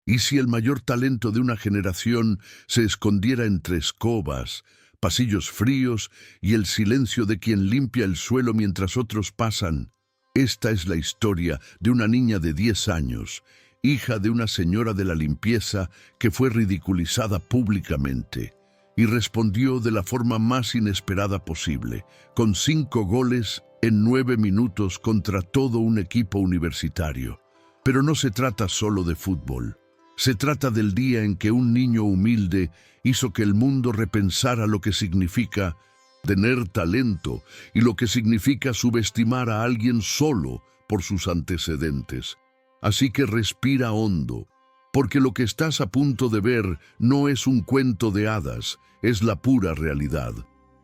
¿Y si el mayor talento de una generación se escondiera entre escobas, pasillos fríos y el silencio de quien limpia el suelo mientras otros pasan? Esta es la historia de una niña de 10 años, hija de una señora de la limpieza que fue ridiculizada públicamente y respondió de la forma más inesperada posible, con 5 goles en 9 minutos contra todo un equipo universitario. Pero no se trata solo de fútbol. Se trata del día en que un niño humilde hizo que el mundo repensara lo que significa tener talento y lo que significa subestimar a alguien solo por sus antecedentes. Así que respira hondo, porque lo que estás a punto de ver no es un cuento de hadas, es la pura realidad.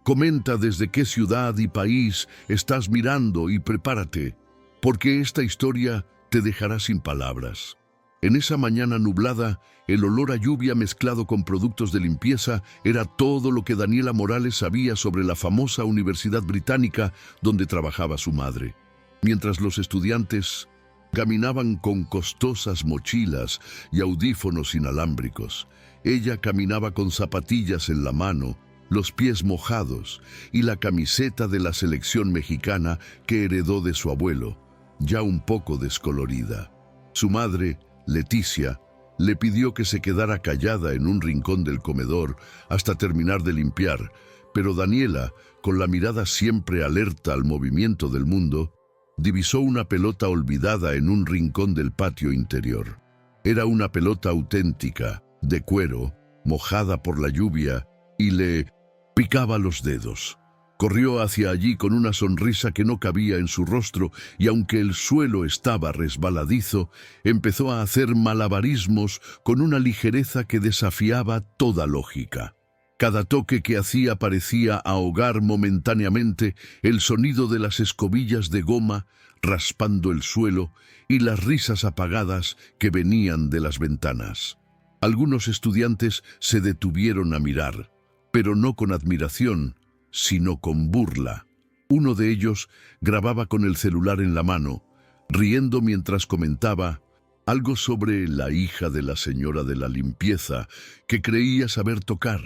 Comenta desde qué ciudad y país estás mirando y prepárate, porque esta historia te dejará sin palabras. En esa mañana nublada, el olor a lluvia mezclado con productos de limpieza era todo lo que Daniela Morales sabía sobre la famosa Universidad Británica donde trabajaba su madre. Mientras los estudiantes caminaban con costosas mochilas y audífonos inalámbricos, ella caminaba con zapatillas en la mano, los pies mojados y la camiseta de la selección mexicana que heredó de su abuelo, ya un poco descolorida. Su madre, Leticia, le pidió que se quedara callada en un rincón del comedor hasta terminar de limpiar, pero Daniela, con la mirada siempre alerta al movimiento del mundo, divisó una pelota olvidada en un rincón del patio interior. Era una pelota auténtica, de cuero, mojada por la lluvia, y le picaba los dedos. Corrió hacia allí con una sonrisa que no cabía en su rostro y aunque el suelo estaba resbaladizo, empezó a hacer malabarismos con una ligereza que desafiaba toda lógica. Cada toque que hacía parecía ahogar momentáneamente el sonido de las escobillas de goma raspando el suelo y las risas apagadas que venían de las ventanas. Algunos estudiantes se detuvieron a mirar, pero no con admiración, sino con burla. Uno de ellos grababa con el celular en la mano, riendo mientras comentaba algo sobre la hija de la señora de la limpieza que creía saber tocar.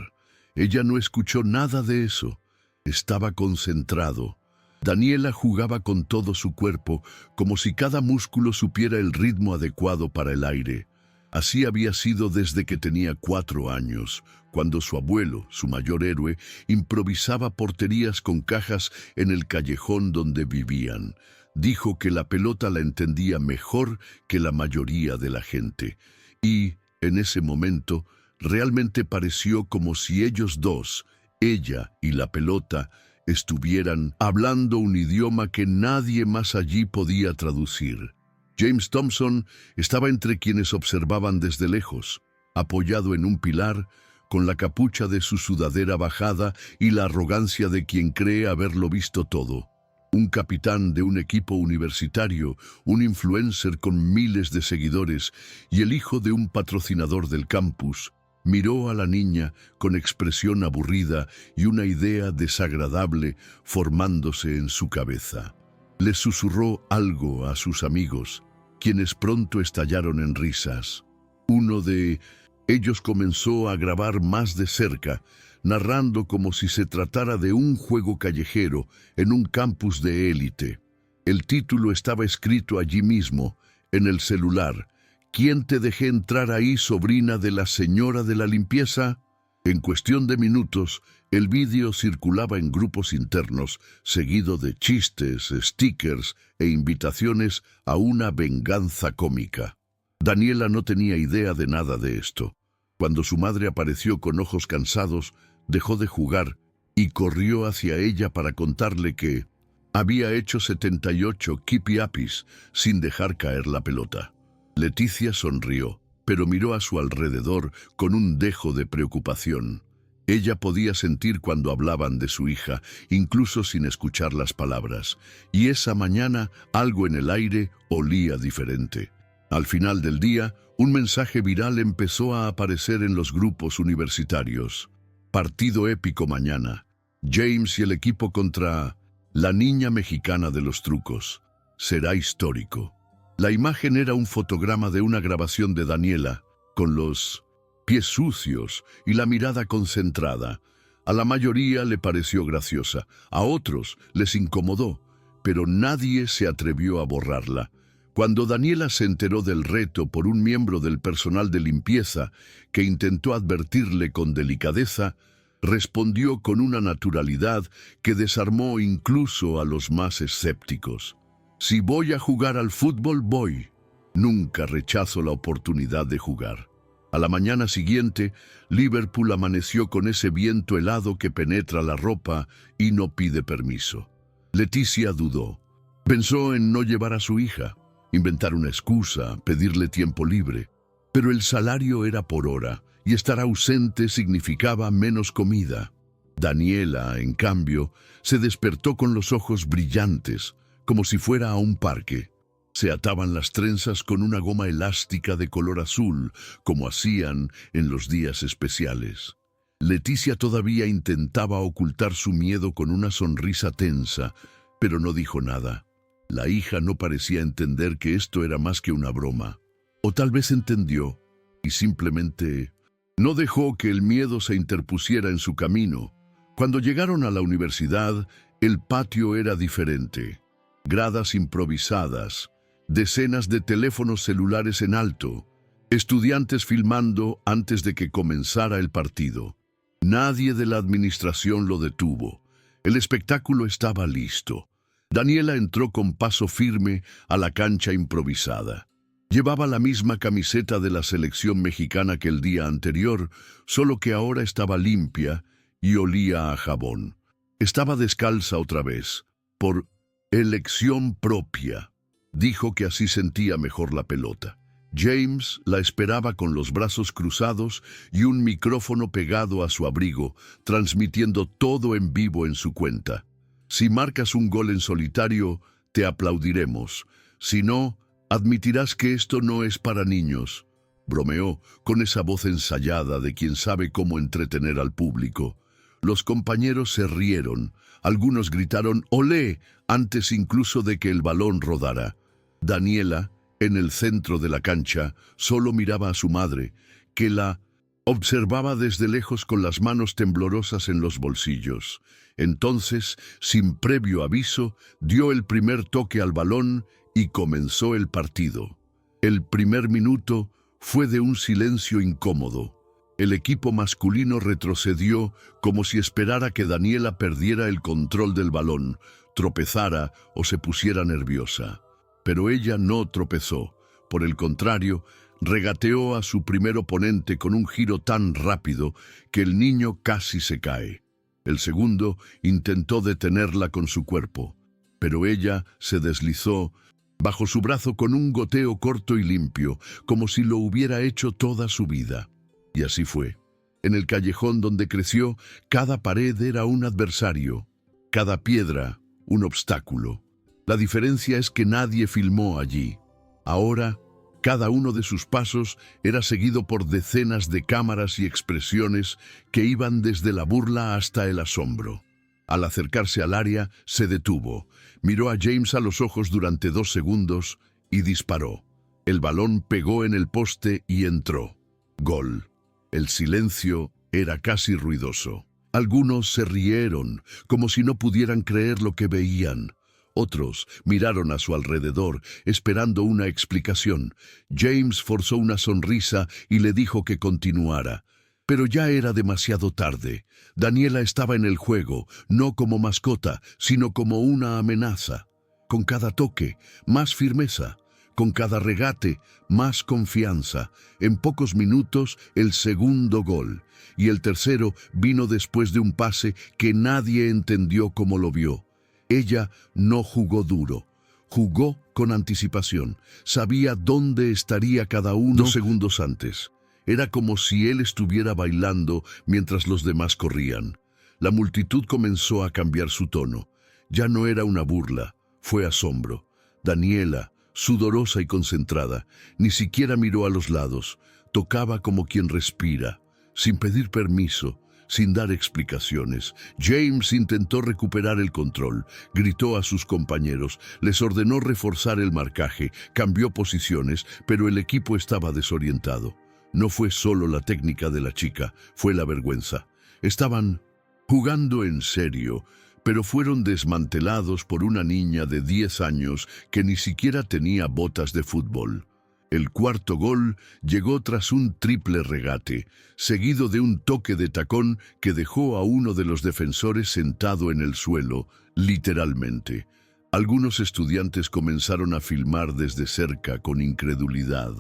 Ella no escuchó nada de eso. Estaba concentrado. Daniela jugaba con todo su cuerpo, como si cada músculo supiera el ritmo adecuado para el aire. Así había sido desde que tenía 4 años, cuando su abuelo, su mayor héroe, improvisaba porterías con cajas en el callejón donde vivían. Dijo que la pelota la entendía mejor que la mayoría de la gente. Y, en ese momento, realmente pareció como si ellos dos, ella y la pelota, estuvieran hablando un idioma que nadie más allí podía traducir. James Thompson estaba entre quienes observaban desde lejos, apoyado en un pilar, con la capucha de su sudadera bajada y la arrogancia de quien cree haberlo visto todo. Un capitán de un equipo universitario, un influencer con miles de seguidores y el hijo de un patrocinador del campus, miró a la niña con expresión aburrida y una idea desagradable formándose en su cabeza. Le susurró algo a sus amigos, quienes pronto estallaron en risas. Uno de ellos comenzó a grabar más de cerca, narrando como si se tratara de un juego callejero en un campus de élite. El título estaba escrito allí mismo, en el celular. ¿Quién te dejé entrar ahí, sobrina de la señora de la limpieza? En cuestión de minutos, el vídeo circulaba en grupos internos, seguido de chistes, stickers e invitaciones a una venganza cómica. Daniela no tenía idea de nada de esto. Cuando su madre apareció con ojos cansados, dejó de jugar y corrió hacia ella para contarle que había hecho 78 kipi-apis sin dejar caer la pelota. Leticia sonrió, pero miró a su alrededor con un dejo de preocupación. Ella podía sentir cuando hablaban de su hija, incluso sin escuchar las palabras, y esa mañana algo en el aire olía diferente. Al final del día, un mensaje viral empezó a aparecer en los grupos universitarios. Partido épico mañana. James y el equipo contra la niña mexicana de los trucos. Será histórico. La imagen era un fotograma de una grabación de Daniela, con los pies sucios y la mirada concentrada. A la mayoría le pareció graciosa, a otros les incomodó, pero nadie se atrevió a borrarla. Cuando Daniela se enteró del reto por un miembro del personal de limpieza que intentó advertirle con delicadeza, respondió con una naturalidad que desarmó incluso a los más escépticos. Si voy a jugar al fútbol, voy. Nunca rechazo la oportunidad de jugar. A la mañana siguiente, Liverpool amaneció con ese viento helado que penetra la ropa y no pide permiso. Leticia dudó. Pensó en no llevar a su hija, inventar una excusa, pedirle tiempo libre. Pero el salario era por hora y estar ausente significaba menos comida. Daniela, en cambio, se despertó con los ojos brillantes, como si fuera a un parque. Se ataban las trenzas con una goma elástica de color azul, como hacían en los días especiales. Leticia todavía intentaba ocultar su miedo con una sonrisa tensa, pero no dijo nada. La hija no parecía entender que esto era más que una broma. O tal vez entendió y simplemente no dejó que el miedo se interpusiera en su camino. Cuando llegaron a la universidad, el patio era diferente. Gradas improvisadas, decenas de teléfonos celulares en alto, estudiantes filmando antes de que comenzara el partido. Nadie de la administración lo detuvo. El espectáculo estaba listo. Daniela entró con paso firme a la cancha improvisada. Llevaba la misma camiseta de la selección mexicana que el día anterior, solo que ahora estaba limpia y olía a jabón. Estaba descalza otra vez, por elección propia. Dijo que así sentía mejor la pelota. James la esperaba con los brazos cruzados y un micrófono pegado a su abrigo, transmitiendo todo en vivo en su cuenta. Si marcas un gol en solitario, te aplaudiremos. Si no, admitirás que esto no es para niños. Bromeó con esa voz ensayada de quien sabe cómo entretener al público. Los compañeros se rieron. Algunos gritaron «¡Olé!» antes incluso de que el balón rodara. Daniela, en el centro de la cancha, solo miraba a su madre, que la observaba desde lejos con las manos temblorosas en los bolsillos. Entonces, sin previo aviso, dio el primer toque al balón y comenzó el partido. El primer minuto fue de un silencio incómodo. El equipo masculino retrocedió como si esperara que Daniela perdiera el control del balón, tropezara o se pusiera nerviosa. Pero ella no tropezó. Por el contrario, regateó a su primer oponente con un giro tan rápido que el niño casi se cae. El segundo intentó detenerla con su cuerpo, pero ella se deslizó bajo su brazo con un goteo corto y limpio, como si lo hubiera hecho toda su vida. Y así fue. En el callejón donde creció, cada pared era un adversario, cada piedra un obstáculo. La diferencia es que nadie filmó allí. Ahora, cada uno de sus pasos era seguido por decenas de cámaras y expresiones que iban desde la burla hasta el asombro. Al acercarse al área, se detuvo, miró a James a los ojos durante 2 segundos y disparó. El balón pegó en el poste y entró. Gol. El silencio era casi ruidoso. Algunos se rieron, como si no pudieran creer lo que veían. Otros miraron a su alrededor, esperando una explicación. James forzó una sonrisa y le dijo que continuara. Pero ya era demasiado tarde. Daniela estaba en el juego, no como mascota, sino como una amenaza. Con cada toque, más firmeza. Con cada regate, más confianza. En pocos minutos, el segundo gol. Y el tercero vino después de un pase que nadie entendió cómo lo vio. Ella no jugó duro, jugó con anticipación. Sabía dónde estaría cada uno 2 segundos antes. Era como si él estuviera bailando mientras los demás corrían. La multitud comenzó a cambiar su tono. Ya no era una burla, fue asombro. Daniela, sudorosa y concentrada, ni siquiera miró a los lados. Tocaba como quien respira, sin pedir permiso, sin dar explicaciones. James intentó recuperar el control, gritó a sus compañeros, les ordenó reforzar el marcaje, cambió posiciones, pero el equipo estaba desorientado. No fue solo la técnica de la chica, fue la vergüenza. Estaban jugando en serio, pero fueron desmantelados por una niña de 10 años que ni siquiera tenía botas de fútbol. El cuarto gol llegó tras un triple regate, seguido de un toque de tacón que dejó a uno de los defensores sentado en el suelo, literalmente. Algunos estudiantes comenzaron a filmar desde cerca con incredulidad.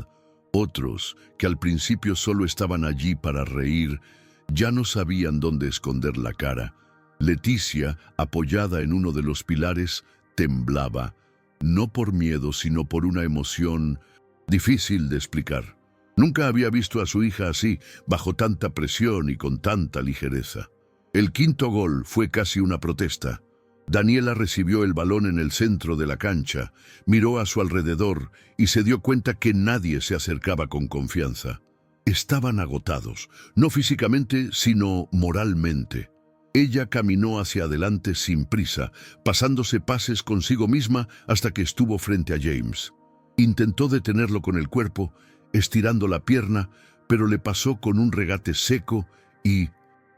Otros, que al principio solo estaban allí para reír, ya no sabían dónde esconder la cara. Leticia, apoyada en uno de los pilares, temblaba, no por miedo, sino por una emoción difícil de explicar. Nunca había visto a su hija así, bajo tanta presión y con tanta ligereza. El quinto gol fue casi una protesta. Daniela recibió el balón en el centro de la cancha, miró a su alrededor y se dio cuenta que nadie se acercaba con confianza. Estaban agotados, no físicamente, sino moralmente. Ella caminó hacia adelante sin prisa, pasándose pases consigo misma hasta que estuvo frente a James. Intentó detenerlo con el cuerpo, estirando la pierna, pero le pasó con un regate seco y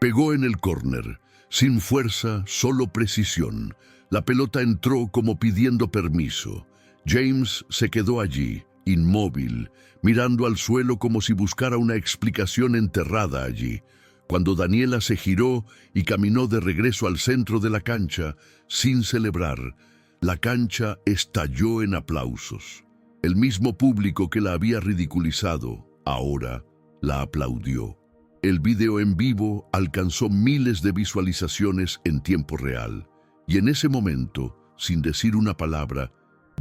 pegó en el córner. Sin fuerza, solo precisión. La pelota entró como pidiendo permiso. James se quedó allí, inmóvil, mirando al suelo como si buscara una explicación enterrada allí. Cuando Daniela se giró y caminó de regreso al centro de la cancha, sin celebrar, la cancha estalló en aplausos. El mismo público que la había ridiculizado, ahora la aplaudió. El video en vivo alcanzó miles de visualizaciones en tiempo real. Y en ese momento, sin decir una palabra,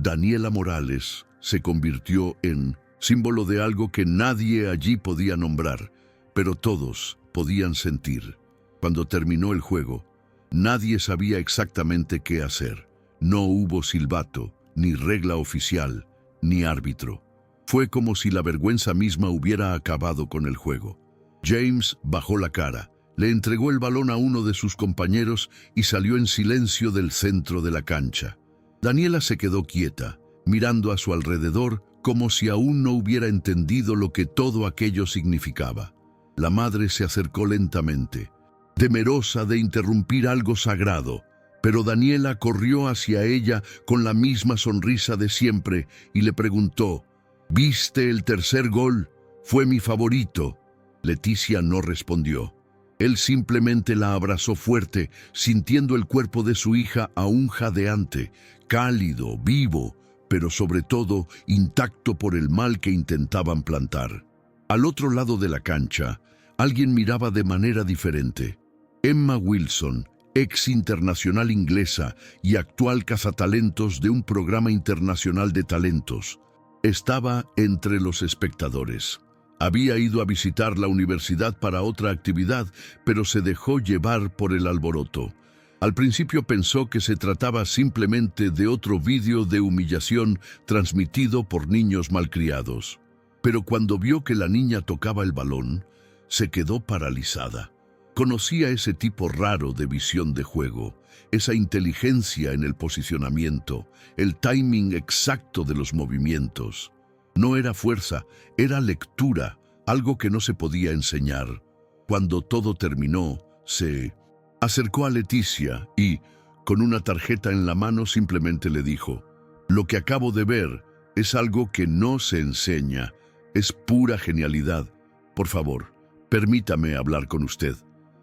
Daniela Morales se convirtió en símbolo de algo que nadie allí podía nombrar, pero todos podían sentir. Cuando terminó el juego, nadie sabía exactamente qué hacer. No hubo silbato, ni regla oficial, ni árbitro. Fue como si la vergüenza misma hubiera acabado con el juego. James bajó la cara, le entregó el balón a uno de sus compañeros y salió en silencio del centro de la cancha. Daniela se quedó quieta, mirando a su alrededor como si aún no hubiera entendido lo que todo aquello significaba. La madre se acercó lentamente, temerosa de interrumpir algo sagrado, pero Daniela corrió hacia ella con la misma sonrisa de siempre y le preguntó: «¿Viste el tercer gol? Fue mi favorito». Leticia no respondió. Él simplemente la abrazó fuerte, sintiendo el cuerpo de su hija aún jadeante, cálido, vivo, pero sobre todo intacto por el mal que intentaban plantar. Al otro lado de la cancha, alguien miraba de manera diferente. Emma Wilson, ex internacional inglesa y actual cazatalentos de un programa internacional de talentos, estaba entre los espectadores. Había ido a visitar la universidad para otra actividad, pero se dejó llevar por el alboroto. Al principio pensó que se trataba simplemente de otro vídeo de humillación transmitido por niños malcriados. Pero cuando vio que la niña tocaba el balón, se quedó paralizada. Conocía ese tipo raro de visión de juego, esa inteligencia en el posicionamiento, el timing exacto de los movimientos. No era fuerza, era lectura, algo que no se podía enseñar. Cuando todo terminó, se acercó a Leticia y, con una tarjeta en la mano, simplemente le dijo: «Lo que acabo de ver es algo que no se enseña, es pura genialidad. Por favor, permítame hablar con usted».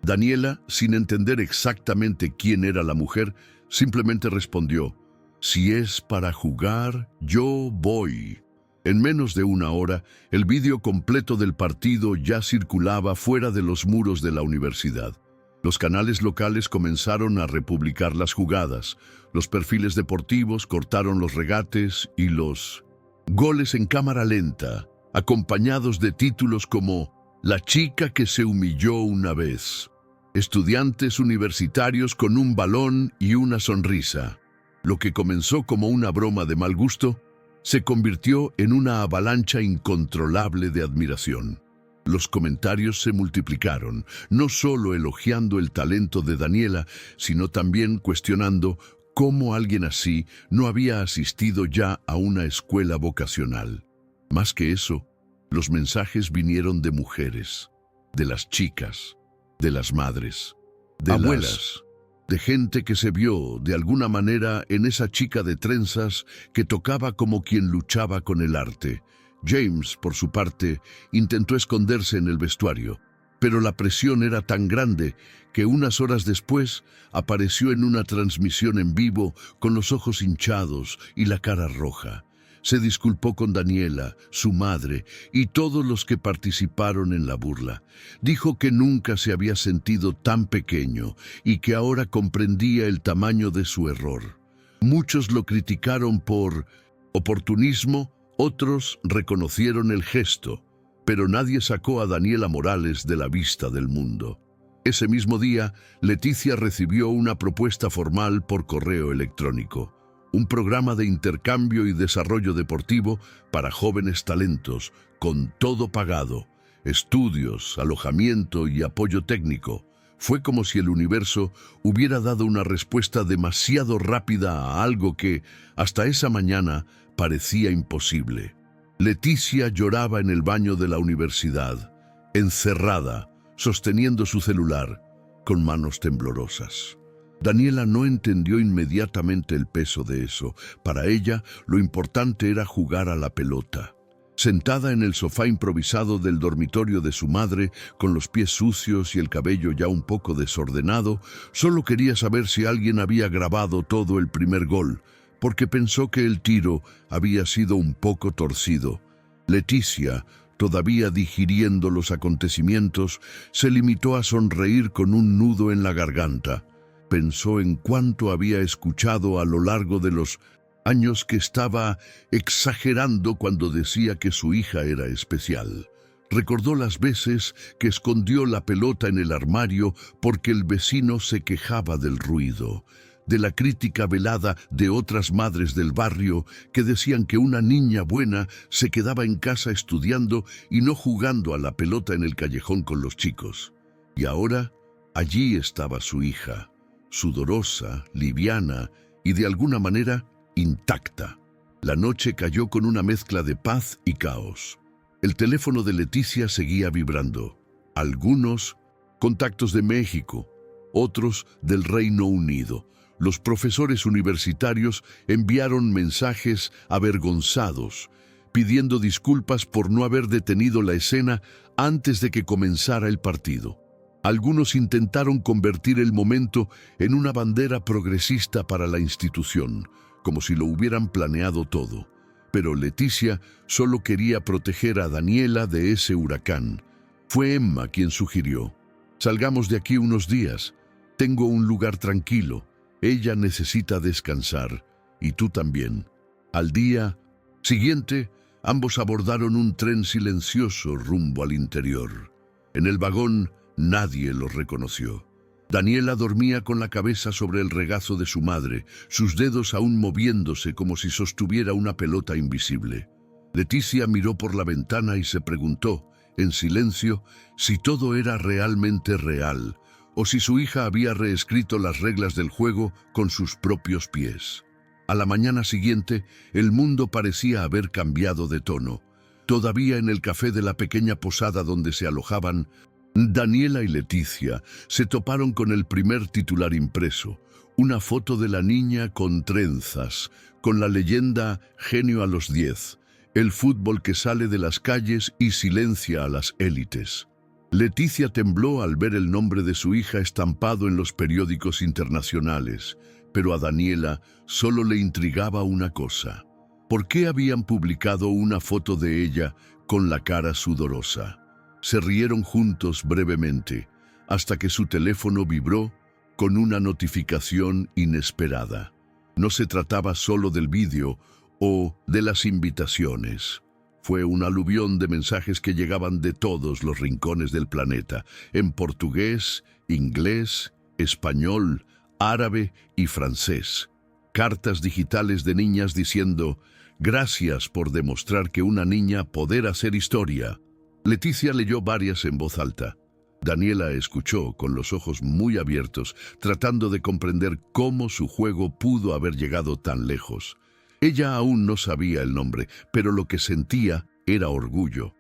Daniela, sin entender exactamente quién era la mujer, simplemente respondió: «Si es para jugar, yo voy». En menos de una hora, el vídeo completo del partido ya circulaba fuera de los muros de la universidad. Los canales locales comenzaron a republicar las jugadas, los perfiles deportivos cortaron los regates y los goles en cámara lenta, acompañados de títulos como «La chica que se humilló una vez», «Estudiantes universitarios con un balón y una sonrisa». Lo que comenzó como una broma de mal gusto se convirtió en una avalancha incontrolable de admiración. Los comentarios se multiplicaron, no solo elogiando el talento de Daniela, sino también cuestionando cómo alguien así no había asistido ya a una escuela vocacional. Más que eso, Los mensajes vinieron de mujeres, de las chicas, de las madres, de abuelas, de gente que se vio, de alguna manera, en esa chica de trenzas que tocaba como quien luchaba con el arte. James, por su parte, intentó esconderse en el vestuario, pero la presión era tan grande que unas horas después apareció en una transmisión en vivo con los ojos hinchados y la cara roja. Se disculpó con Daniela, su madre, y todos los que participaron en la burla. Dijo que nunca se había sentido tan pequeño y que ahora comprendía el tamaño de su error. Muchos lo criticaron por oportunismo, otros reconocieron el gesto, pero nadie sacó a Daniela Morales de la vista del mundo. Ese mismo día, Leticia recibió una propuesta formal por correo electrónico. Un programa de intercambio y desarrollo deportivo para jóvenes talentos, con todo pagado, estudios, alojamiento y apoyo técnico. Fue como si el universo hubiera dado una respuesta demasiado rápida a algo que, hasta esa mañana, parecía imposible. Leticia lloraba en el baño de la universidad, encerrada, sosteniendo su celular, con manos temblorosas. Daniela no entendió inmediatamente el peso de eso. Para ella, lo importante era jugar a la pelota. Sentada en el sofá improvisado del dormitorio de su madre, con los pies sucios y el cabello ya un poco desordenado, solo quería saber si alguien había grabado todo el primer gol, porque pensó que el tiro había sido un poco torcido. Leticia, todavía digiriendo los acontecimientos, se limitó a sonreír con un nudo en la garganta. Pensó en cuánto había escuchado a lo largo de los años que estaba exagerando cuando decía que su hija era especial. Recordó las veces que escondió la pelota en el armario porque el vecino se quejaba del ruido, de la crítica velada de otras madres del barrio que decían que una niña buena se quedaba en casa estudiando y no jugando a la pelota en el callejón con los chicos. Y ahora, allí estaba su hija, sudorosa, liviana y de alguna manera intacta. La noche cayó con una mezcla de paz y caos. El teléfono de Leticia seguía vibrando. Algunos, contactos de México, otros del Reino Unido. Los profesores universitarios enviaron mensajes avergonzados, pidiendo disculpas por no haber detenido la escena antes de que comenzara el partido. Algunos intentaron convertir el momento en una bandera progresista para la institución, como si lo hubieran planeado todo. Pero Leticia solo quería proteger a Daniela de ese huracán. Fue Emma quien sugirió: salgamos de aquí unos días. Tengo un lugar tranquilo. Ella necesita descansar, y tú también. Al día siguiente, ambos abordaron un tren silencioso rumbo al interior. En el vagón, nadie los reconoció. Daniela dormía con la cabeza sobre el regazo de su madre, sus dedos aún moviéndose como si sostuviera una pelota invisible. Leticia miró por la ventana y se preguntó, en silencio, si todo era realmente real, o si su hija había reescrito las reglas del juego con sus propios pies. A la mañana siguiente, el mundo parecía haber cambiado de tono. Todavía en el café de la pequeña posada donde se alojaban, Daniela y Leticia se toparon con el primer titular impreso, una foto de la niña con trenzas, con la leyenda «Genio a los 10», el fútbol que sale de las calles y silencia a las élites. Leticia tembló al ver el nombre de su hija estampado en los periódicos internacionales, pero a Daniela solo le intrigaba una cosa: ¿por qué habían publicado una foto de ella con la cara sudorosa? Se rieron juntos brevemente, hasta que su teléfono vibró con una notificación inesperada. No se trataba solo del vídeo o de las invitaciones. Fue un aluvión de mensajes que llegaban de todos los rincones del planeta, en portugués, inglés, español, árabe y francés. Cartas digitales de niñas diciendo: «Gracias por demostrar que una niña puede hacer historia». Leticia leyó varias en voz alta. Daniela escuchó con los ojos muy abiertos, tratando de comprender cómo su juego pudo haber llegado tan lejos. Ella aún no sabía el nombre, pero lo que sentía era orgullo.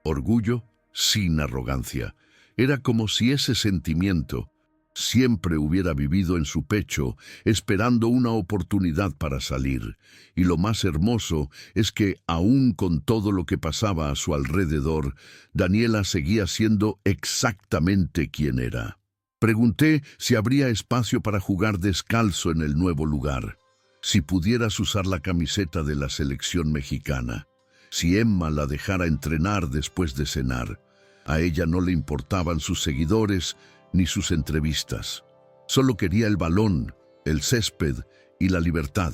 orgullo, sin arrogancia. Era como si ese sentimiento siempre hubiera vivido en su pecho, esperando una oportunidad para salir. Y lo más hermoso es que, aun con todo lo que pasaba a su alrededor, Daniela seguía siendo exactamente quien era. Pregunté si habría espacio para jugar descalzo en el nuevo lugar, si pudieras usar la camiseta de la selección mexicana, si Emma la dejara entrenar después de cenar. A ella no le importaban sus seguidores ni sus entrevistas. Solo quería el balón, el césped y la libertad.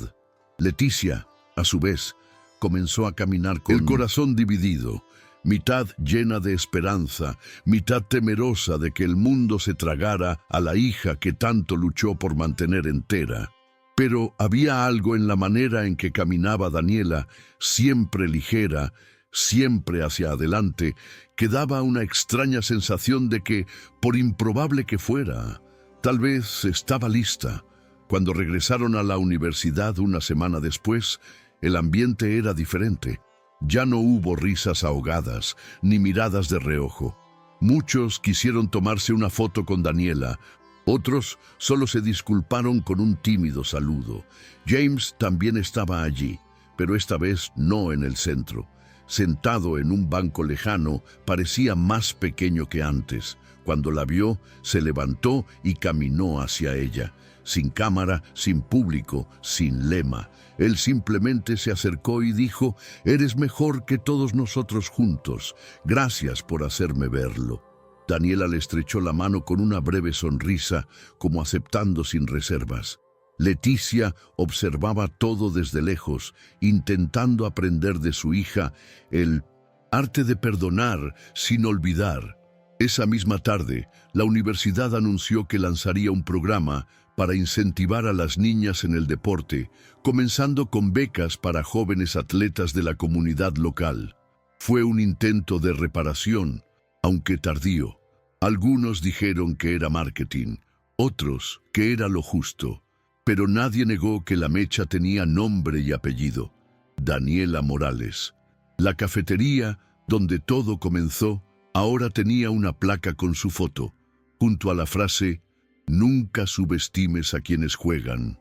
Leticia, a su vez, comenzó a caminar con el corazón dividido, mitad llena de esperanza, mitad temerosa de que el mundo se tragara a la hija que tanto luchó por mantener entera. Pero había algo en la manera en que caminaba Daniela, siempre ligera, siempre hacia adelante, que daba una extraña sensación de que, por improbable que fuera, tal vez estaba lista. Cuando regresaron a la universidad una semana después, el ambiente era diferente. Ya no hubo risas ahogadas, ni miradas de reojo. Muchos quisieron tomarse una foto con Daniela, otros solo se disculparon con un tímido saludo. James también estaba allí, pero esta vez no en el centro. Sentado en un banco lejano, parecía más pequeño que antes. Cuando la vio, se levantó y caminó hacia ella. Sin cámara, sin público, sin lema. Él simplemente se acercó y dijo: «Eres mejor que todos nosotros juntos. Gracias por hacerme verlo». Daniela le estrechó la mano con una breve sonrisa, como aceptando sin reservas. Leticia observaba todo desde lejos, intentando aprender de su hija el arte de perdonar sin olvidar. Esa misma tarde, la universidad anunció que lanzaría un programa para incentivar a las niñas en el deporte, comenzando con becas para jóvenes atletas de la comunidad local. Fue un intento de reparación, aunque tardío. Algunos dijeron que era marketing, otros que era lo justo. Pero nadie negó que la mecha tenía nombre y apellido: Daniela Morales. La cafetería, donde todo comenzó, ahora tenía una placa con su foto, junto a la frase: «Nunca subestimes a quienes juegan».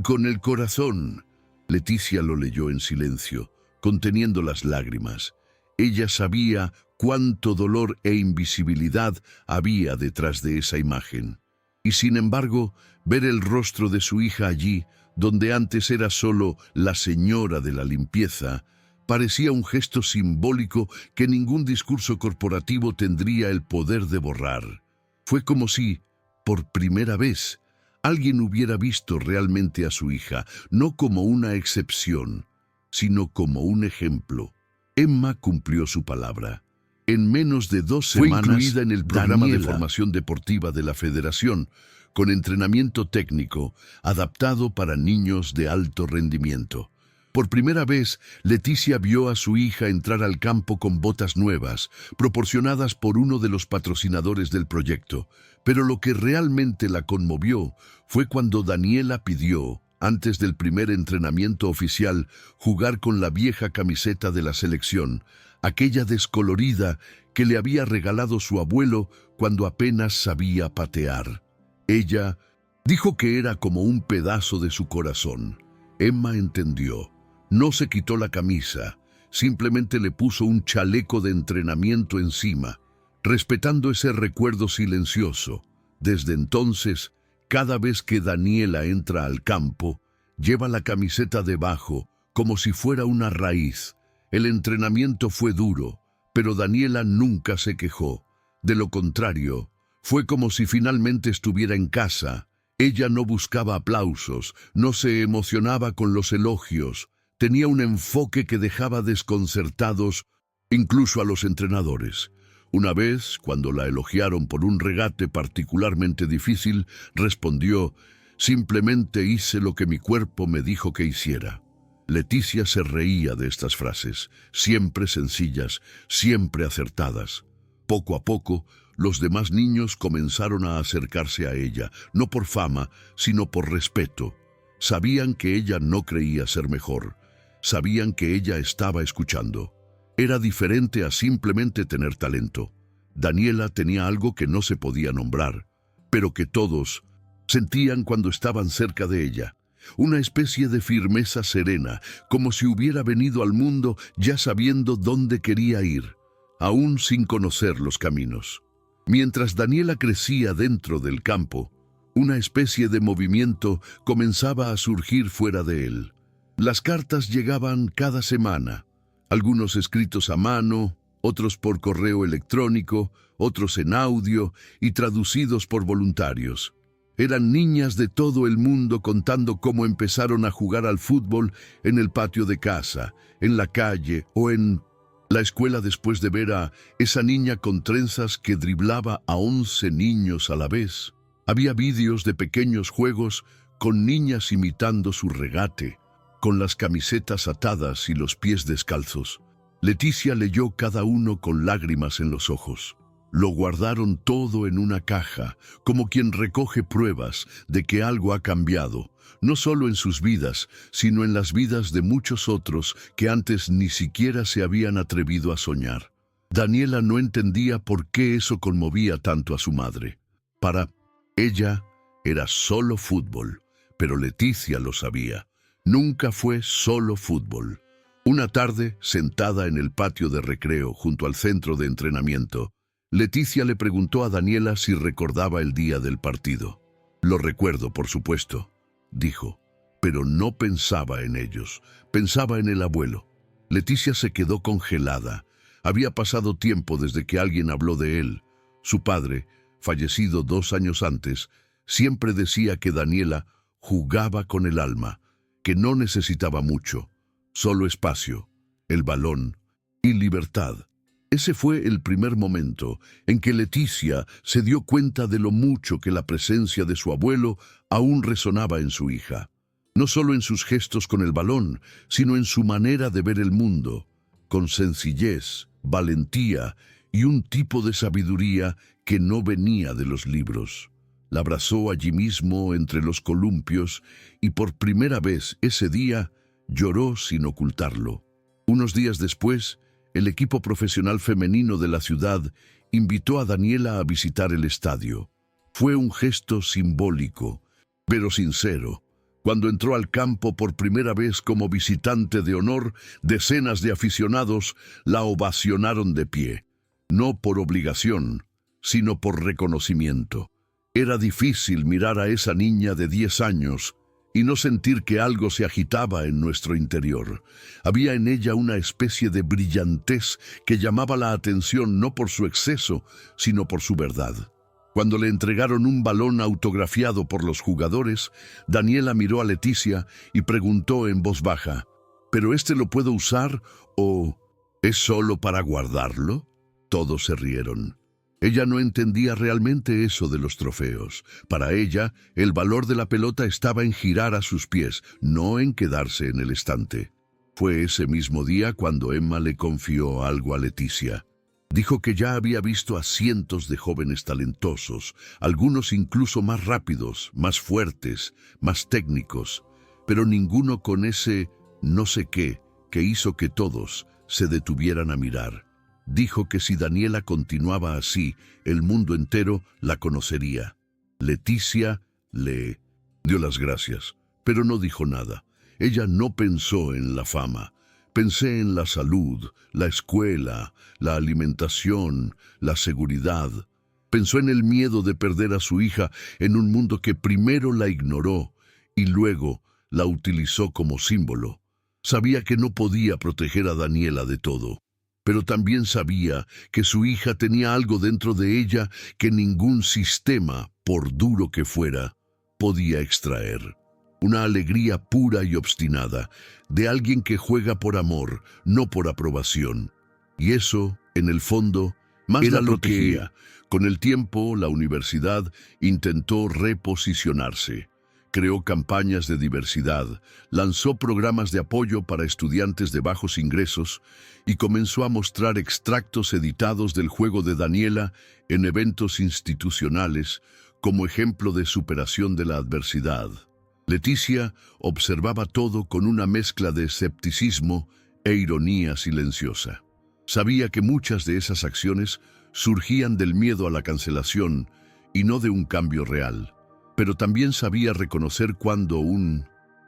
Con el corazón. Leticia lo leyó en silencio, conteniendo las lágrimas. Ella sabía cuánto dolor e invisibilidad había detrás de esa imagen. Y sin embargo, ver el rostro de su hija allí, donde antes era solo la señora de la limpieza, parecía un gesto simbólico que ningún discurso corporativo tendría el poder de borrar. Fue como si, por primera vez, alguien hubiera visto realmente a su hija, no como una excepción, sino como un ejemplo. Emma cumplió su palabra. En menos de 2 semanas, fue incluida en el programa de formación deportiva de la Federación, con entrenamiento técnico adaptado para niños de alto rendimiento. Por primera vez, Leticia vio a su hija entrar al campo con botas nuevas, proporcionadas por uno de los patrocinadores del proyecto. Pero lo que realmente la conmovió fue cuando Daniela pidió, antes del primer entrenamiento oficial, jugar con la vieja camiseta de la selección, aquella descolorida que le había regalado su abuelo cuando apenas sabía patear. Ella dijo que era como un pedazo de su corazón. Emma entendió. No se quitó la camisa, simplemente le puso un chaleco de entrenamiento encima, respetando ese recuerdo silencioso. Desde entonces, cada vez que Daniela entra al campo, lleva la camiseta debajo, como si fuera una raíz. El entrenamiento fue duro, pero Daniela nunca se quejó. De lo contrario, fue como si finalmente estuviera en casa. Ella no buscaba aplausos, no se emocionaba con los elogios. Tenía un enfoque que dejaba desconcertados incluso a los entrenadores. Una vez, cuando la elogiaron por un regate particularmente difícil, respondió: «Simplemente hice lo que mi cuerpo me dijo que hiciera». Leticia se reía de estas frases, siempre sencillas, siempre acertadas. Poco a poco, los demás niños comenzaron a acercarse a ella, no por fama, sino por respeto. Sabían que ella no creía ser mejor. Sabían que ella estaba escuchando. Era diferente a simplemente tener talento. Daniela tenía algo que no se podía nombrar, pero que todos sentían cuando estaban cerca de ella. Una especie de firmeza serena, como si hubiera venido al mundo ya sabiendo dónde quería ir, aún sin conocer los caminos. Mientras Daniela crecía dentro del campo, una especie de movimiento comenzaba a surgir fuera de él. Las cartas llegaban cada semana, algunos escritos a mano, otros por correo electrónico, otros en audio y traducidos por voluntarios. Eran niñas de todo el mundo contando cómo empezaron a jugar al fútbol en el patio de casa, en la calle o en la escuela después de ver a esa niña con trenzas que driblaba a 11 niños a la vez. Había vídeos de pequeños juegos con niñas imitando su regate, con las camisetas atadas y los pies descalzos. Leticia leyó cada uno con lágrimas en los ojos. Lo guardaron todo en una caja, como quien recoge pruebas de que algo ha cambiado, no solo en sus vidas, sino en las vidas de muchos otros que antes ni siquiera se habían atrevido a soñar. Daniela no entendía por qué eso conmovía tanto a su madre. Para ella era solo fútbol, pero Leticia lo sabía. Nunca fue solo fútbol. Una tarde, sentada en el patio de recreo junto al centro de entrenamiento, Leticia le preguntó a Daniela si recordaba el día del partido. «Lo recuerdo, por supuesto», dijo, pero no pensaba en ellos, pensaba en el abuelo. Leticia se quedó congelada. Había pasado tiempo desde que alguien habló de él. Su padre, fallecido 2 años antes, siempre decía que Daniela jugaba con el alma, que no necesitaba mucho, solo espacio, el balón y libertad. Ese fue el primer momento en que Leticia se dio cuenta de lo mucho que la presencia de su abuelo aún resonaba en su hija. No solo en sus gestos con el balón, sino en su manera de ver el mundo, con sencillez, valentía y un tipo de sabiduría que no venía de los libros. La abrazó allí mismo entre los columpios y por primera vez ese día lloró sin ocultarlo. Unos días después, el equipo profesional femenino de la ciudad invitó a Daniela a visitar el estadio. Fue un gesto simbólico, pero sincero. Cuando entró al campo por primera vez como visitante de honor, decenas de aficionados la ovacionaron de pie. No por obligación, sino por reconocimiento. Era difícil mirar a esa niña de 10 años y no sentir que algo se agitaba en nuestro interior. Había en ella una especie de brillantez que llamaba la atención no por su exceso, sino por su verdad. Cuando le entregaron un balón autografiado por los jugadores, Daniela miró a Leticia y preguntó en voz baja, ¿pero este lo puedo usar o es solo para guardarlo? Todos se rieron. Ella no entendía realmente eso de los trofeos. Para ella, el valor de la pelota estaba en girar a sus pies, no en quedarse en el estante. Fue ese mismo día cuando Emma le confió algo a Leticia. Dijo que ya había visto a cientos de jóvenes talentosos, algunos incluso más rápidos, más fuertes, más técnicos, pero ninguno con ese no sé qué que hizo que todos se detuvieran a mirar. Dijo que si Daniela continuaba así, el mundo entero la conocería. Leticia le dio las gracias, pero no dijo nada. Ella no pensó en la fama. Pensé en la salud, la escuela, la alimentación, la seguridad. Pensó en el miedo de perder a su hija en un mundo que primero la ignoró y luego la utilizó como símbolo. Sabía que no podía proteger a Daniela de todo, pero también sabía que su hija tenía algo dentro de ella que ningún sistema, por duro que fuera, podía extraer. Una alegría pura y obstinada, de alguien que juega por amor, no por aprobación. Y eso, en el fondo, más era lo que, con el tiempo, la universidad intentó reposicionarse. Creó campañas de diversidad, lanzó programas de apoyo para estudiantes de bajos ingresos y comenzó a mostrar extractos editados del juego de Daniela en eventos institucionales como ejemplo de superación de la adversidad. Leticia observaba todo con una mezcla de escepticismo e ironía silenciosa. Sabía que muchas de esas acciones surgían del miedo a la cancelación y no de un cambio real. Pero también sabía reconocer cuando un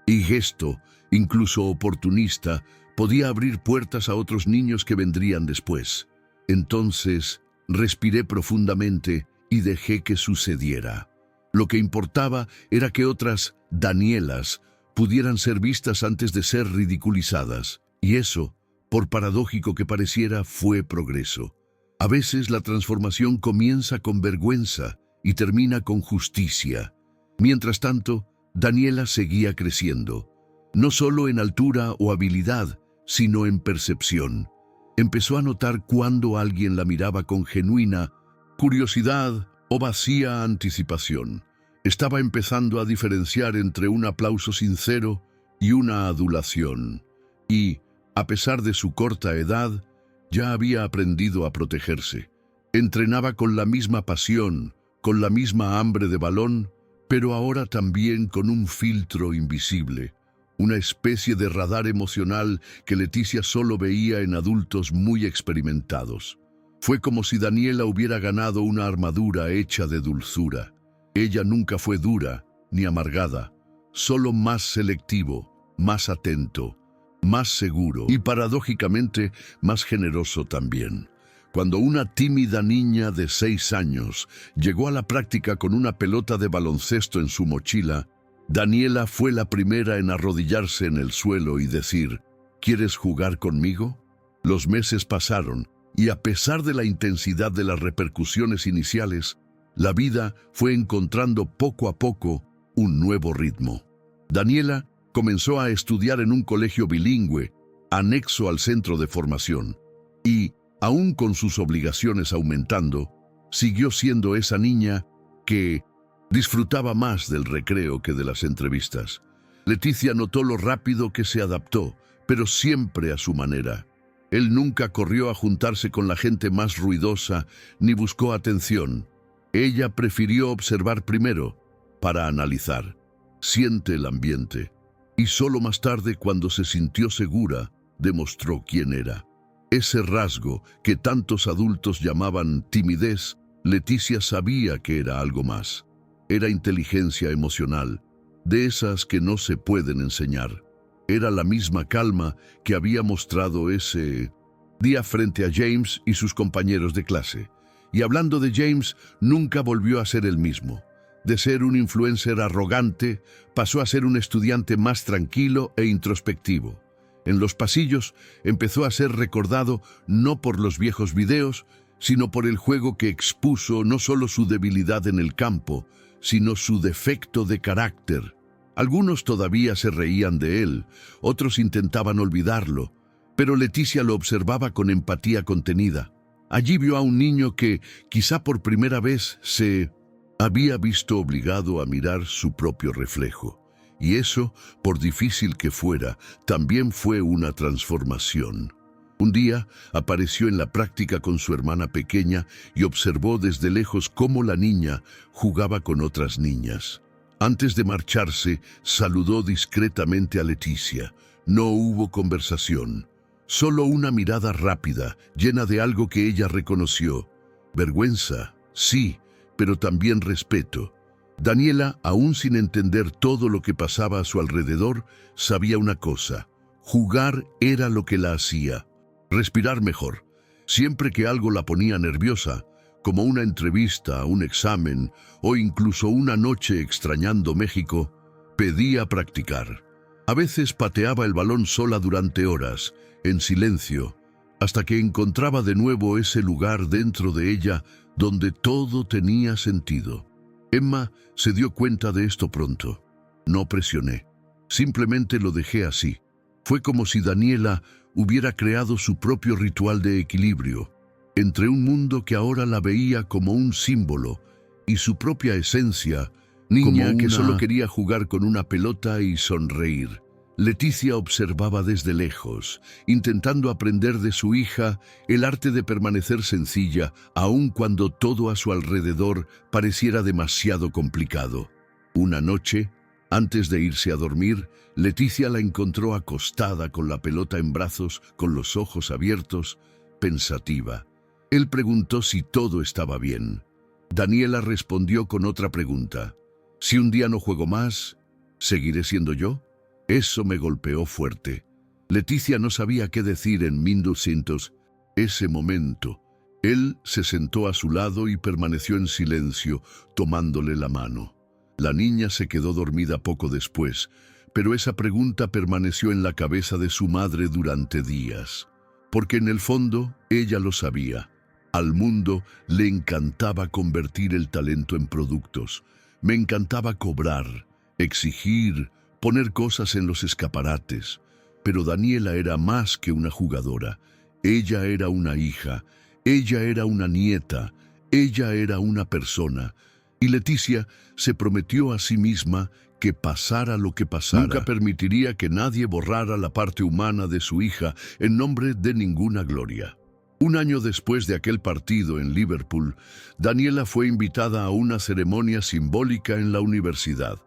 gesto, incluso oportunista, podía abrir puertas a otros niños que vendrían después. Entonces, respiré profundamente y dejé que sucediera. Lo que importaba era que otras Danielas pudieran ser vistas antes de ser ridiculizadas, y eso, por paradójico que pareciera, fue progreso. A veces la transformación comienza con vergüenza y termina con justicia. Mientras tanto, Daniela seguía creciendo, no solo en altura o habilidad, sino en percepción. Empezó a notar cuando alguien la miraba con genuina curiosidad o vacía anticipación. Estaba empezando a diferenciar entre un aplauso sincero y una adulación. Y, a pesar de su corta edad, ya había aprendido a protegerse. Entrenaba con la misma pasión, con la misma hambre de balón, pero ahora también con un filtro invisible, una especie de radar emocional que Leticia solo veía en adultos muy experimentados. Fue como si Daniela hubiera ganado una armadura hecha de dulzura. Ella nunca fue dura ni amargada, solo más selectivo, más atento, más seguro y paradójicamente más generoso también. Cuando una tímida niña de 6 años llegó a la práctica con una pelota de baloncesto en su mochila, Daniela fue la primera en arrodillarse en el suelo y decir, ¿quieres jugar conmigo? Los meses pasaron y a pesar de la intensidad de las repercusiones iniciales, la vida fue encontrando poco a poco un nuevo ritmo. Daniela comenzó a estudiar en un colegio bilingüe, anexo al centro de formación, y, aún con sus obligaciones aumentando, siguió siendo esa niña que disfrutaba más del recreo que de las entrevistas. Leticia notó lo rápido que se adaptó, pero siempre a su manera. Él nunca corrió a juntarse con la gente más ruidosa ni buscó atención. Ella prefirió observar primero, para analizar. Siente el ambiente. Y solo más tarde, cuando se sintió segura, demostró quién era. Ese rasgo que tantos adultos llamaban timidez, Leticia sabía que era algo más. Era inteligencia emocional, de esas que no se pueden enseñar. Era la misma calma que había mostrado ese día frente a James y sus compañeros de clase. Y hablando de James, nunca volvió a ser el mismo. De ser un influencer arrogante, pasó a ser un estudiante más tranquilo e introspectivo. En los pasillos empezó a ser recordado no por los viejos videos, sino por el juego que expuso no solo su debilidad en el campo, sino su defecto de carácter. Algunos todavía se reían de él, otros intentaban olvidarlo, pero Leticia lo observaba con empatía contenida. Allí vio a un niño que, quizá por primera vez, se había visto obligado a mirar su propio reflejo. Y eso, por difícil que fuera, también fue una transformación. Un día apareció en la práctica con su hermana pequeña y observó desde lejos cómo la niña jugaba con otras niñas. Antes de marcharse, saludó discretamente a Leticia. No hubo conversación, solo una mirada rápida, llena de algo que ella reconoció. Vergüenza, sí, pero también respeto. Daniela, aún sin entender todo lo que pasaba a su alrededor, sabía una cosa: jugar era lo que la hacía respirar mejor. Siempre que algo la ponía nerviosa, como una entrevista, un examen o incluso una noche extrañando México, pedía practicar. A veces pateaba el balón sola durante horas, en silencio, hasta que encontraba de nuevo ese lugar dentro de ella donde todo tenía sentido. Emma se dio cuenta de esto pronto. No presioné, simplemente lo dejé así. Fue como si Daniela hubiera creado su propio ritual de equilibrio, entre un mundo que ahora la veía como un símbolo y su propia esencia, niña que solo quería jugar con una pelota y sonreír. Leticia observaba desde lejos, intentando aprender de su hija el arte de permanecer sencilla, aun cuando todo a su alrededor pareciera demasiado complicado. Una noche, antes de irse a dormir, Leticia la encontró acostada con la pelota en brazos, con los ojos abiertos, pensativa. Él preguntó si todo estaba bien. Daniela respondió con otra pregunta. Si un día no juego más, ¿seguiré siendo yo? Eso me golpeó fuerte. Leticia no sabía qué decir en 1200. Ese momento, él se sentó a su lado y permaneció en silencio, tomándole la mano. La niña se quedó dormida poco después, pero esa pregunta permaneció en la cabeza de su madre durante días. Porque en el fondo, ella lo sabía. Al mundo le encantaba convertir el talento en productos. Me encantaba cobrar, exigir, poner cosas en los escaparates. Pero Daniela era más que una jugadora. Ella era una hija, ella era una nieta, ella era una persona. Y Leticia se prometió a sí misma que pasara lo que pasara, nunca permitiría que nadie borrara la parte humana de su hija en nombre de ninguna gloria. Un año después de aquel partido en Liverpool, Daniela fue invitada a una ceremonia simbólica en la universidad.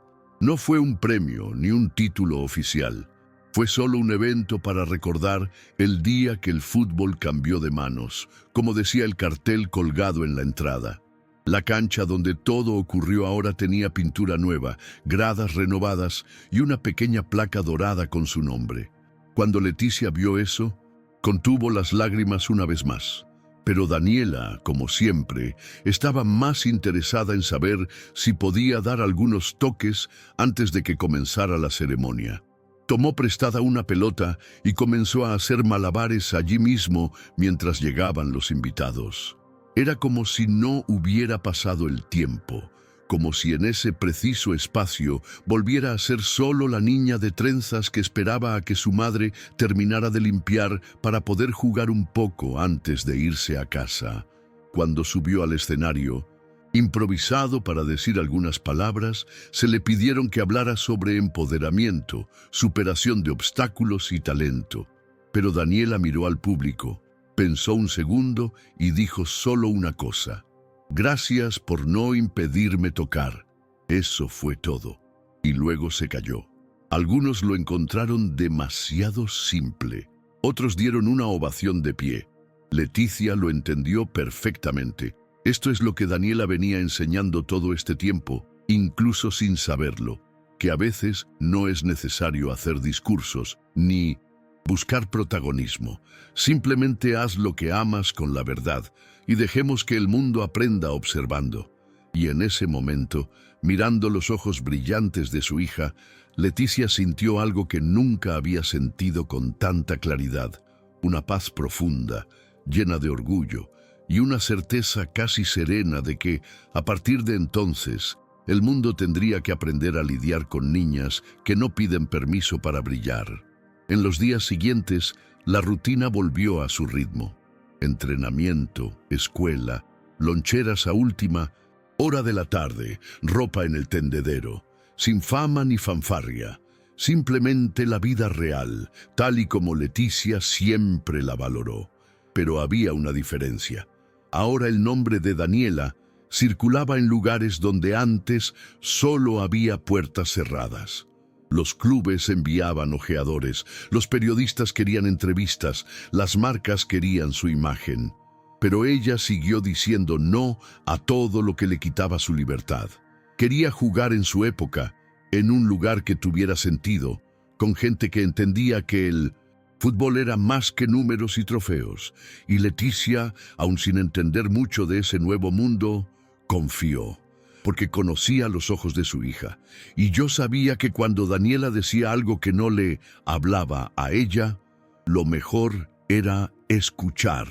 No fue un premio ni un título oficial. Fue solo un evento para recordar el día que el fútbol cambió de manos, como decía el cartel colgado en la entrada. La cancha donde todo ocurrió ahora tenía pintura nueva, gradas renovadas y una pequeña placa dorada con su nombre. Cuando Leticia vio eso, contuvo las lágrimas una vez más. Pero Daniela, como siempre, estaba más interesada en saber si podía dar algunos toques antes de que comenzara la ceremonia. Tomó prestada una pelota y comenzó a hacer malabares allí mismo mientras llegaban los invitados. Era como si no hubiera pasado el tiempo, como si en ese preciso espacio volviera a ser solo la niña de trenzas que esperaba a que su madre terminara de limpiar para poder jugar un poco antes de irse a casa. Cuando subió al escenario, improvisado para decir algunas palabras, se le pidieron que hablara sobre empoderamiento, superación de obstáculos y talento. Pero Daniela miró al público, pensó un segundo y dijo solo una cosa: gracias por no impedirme tocar. Eso fue todo. Y luego se calló. Algunos lo encontraron demasiado simple. Otros dieron una ovación de pie. Leticia lo entendió perfectamente. Esto es lo que Daniela venía enseñando todo este tiempo, incluso sin saberlo, que a veces no es necesario hacer discursos, ni buscar protagonismo. Simplemente haz lo que amas con la verdad y dejemos que el mundo aprenda observando. Y en ese momento, mirando los ojos brillantes de su hija, Leticia sintió algo que nunca había sentido con tanta claridad, una paz profunda, llena de orgullo, y una certeza casi serena de que, a partir de entonces, el mundo tendría que aprender a lidiar con niñas que no piden permiso para brillar. En los días siguientes, la rutina volvió a su ritmo. Entrenamiento, escuela, loncheras a última hora de la tarde, ropa en el tendedero, sin fama ni fanfarria, simplemente la vida real, tal y como Leticia siempre la valoró. Pero había una diferencia. Ahora el nombre de Daniela circulaba en lugares donde antes solo había puertas cerradas. Los clubes enviaban ojeadores, los periodistas querían entrevistas, las marcas querían su imagen. Pero ella siguió diciendo no a todo lo que le quitaba su libertad. Quería jugar en su época, en un lugar que tuviera sentido, con gente que entendía que el fútbol era más que números y trofeos, y Leticia, aun sin entender mucho de ese nuevo mundo, confió, porque conocía los ojos de su hija. Y yo sabía que cuando Daniela decía algo que no le hablaba a ella, lo mejor era escuchar.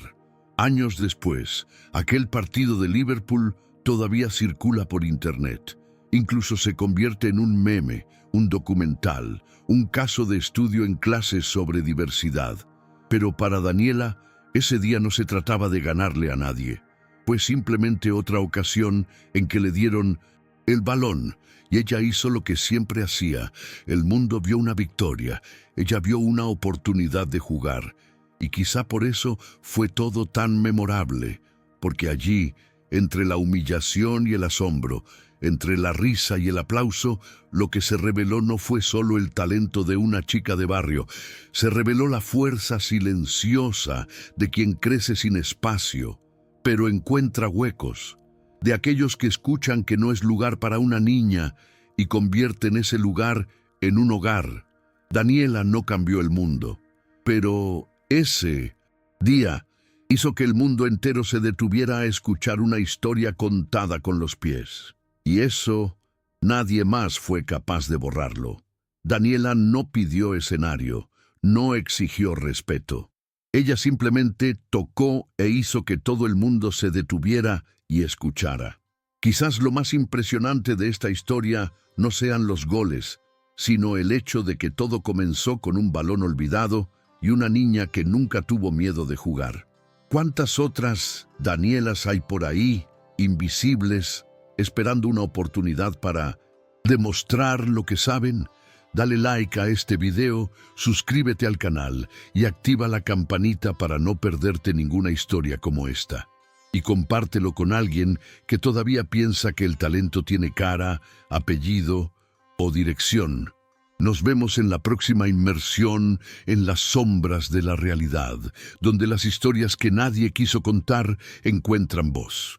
Años después, aquel partido de Liverpool todavía circula por internet. Incluso se convierte en un meme, un documental, un caso de estudio en clases sobre diversidad. Pero para Daniela, ese día no se trataba de ganarle a nadie. Fue simplemente otra ocasión en que le dieron el balón y ella hizo lo que siempre hacía. El mundo vio una victoria, ella vio una oportunidad de jugar. Y quizá por eso fue todo tan memorable, porque allí, entre la humillación y el asombro, Entre la risa y el aplauso, lo que se reveló no fue solo el talento de una chica de barrio, se reveló la fuerza silenciosa de quien crece sin espacio, pero encuentra huecos, de aquellos que escuchan que no es lugar para una niña y convierten ese lugar en un hogar. Daniela no cambió el mundo, pero ese día hizo que el mundo entero se detuviera a escuchar una historia contada con los pies. Y eso, nadie más fue capaz de borrarlo. Daniela no pidió escenario, no exigió respeto. Ella simplemente tocó e hizo que todo el mundo se detuviera y escuchara. Quizás lo más impresionante de esta historia no sean los goles, sino el hecho de que todo comenzó con un balón olvidado y una niña que nunca tuvo miedo de jugar. ¿Cuántas otras Danielas hay por ahí, invisibles, esperando una oportunidad para demostrar lo que saben? Dale like a este video, suscríbete al canal y activa la campanita para no perderte ninguna historia como esta. Y compártelo con alguien que todavía piensa que el talento tiene cara, apellido o dirección. Nos vemos en la próxima inmersión en las sombras de la realidad, donde las historias que nadie quiso contar encuentran voz.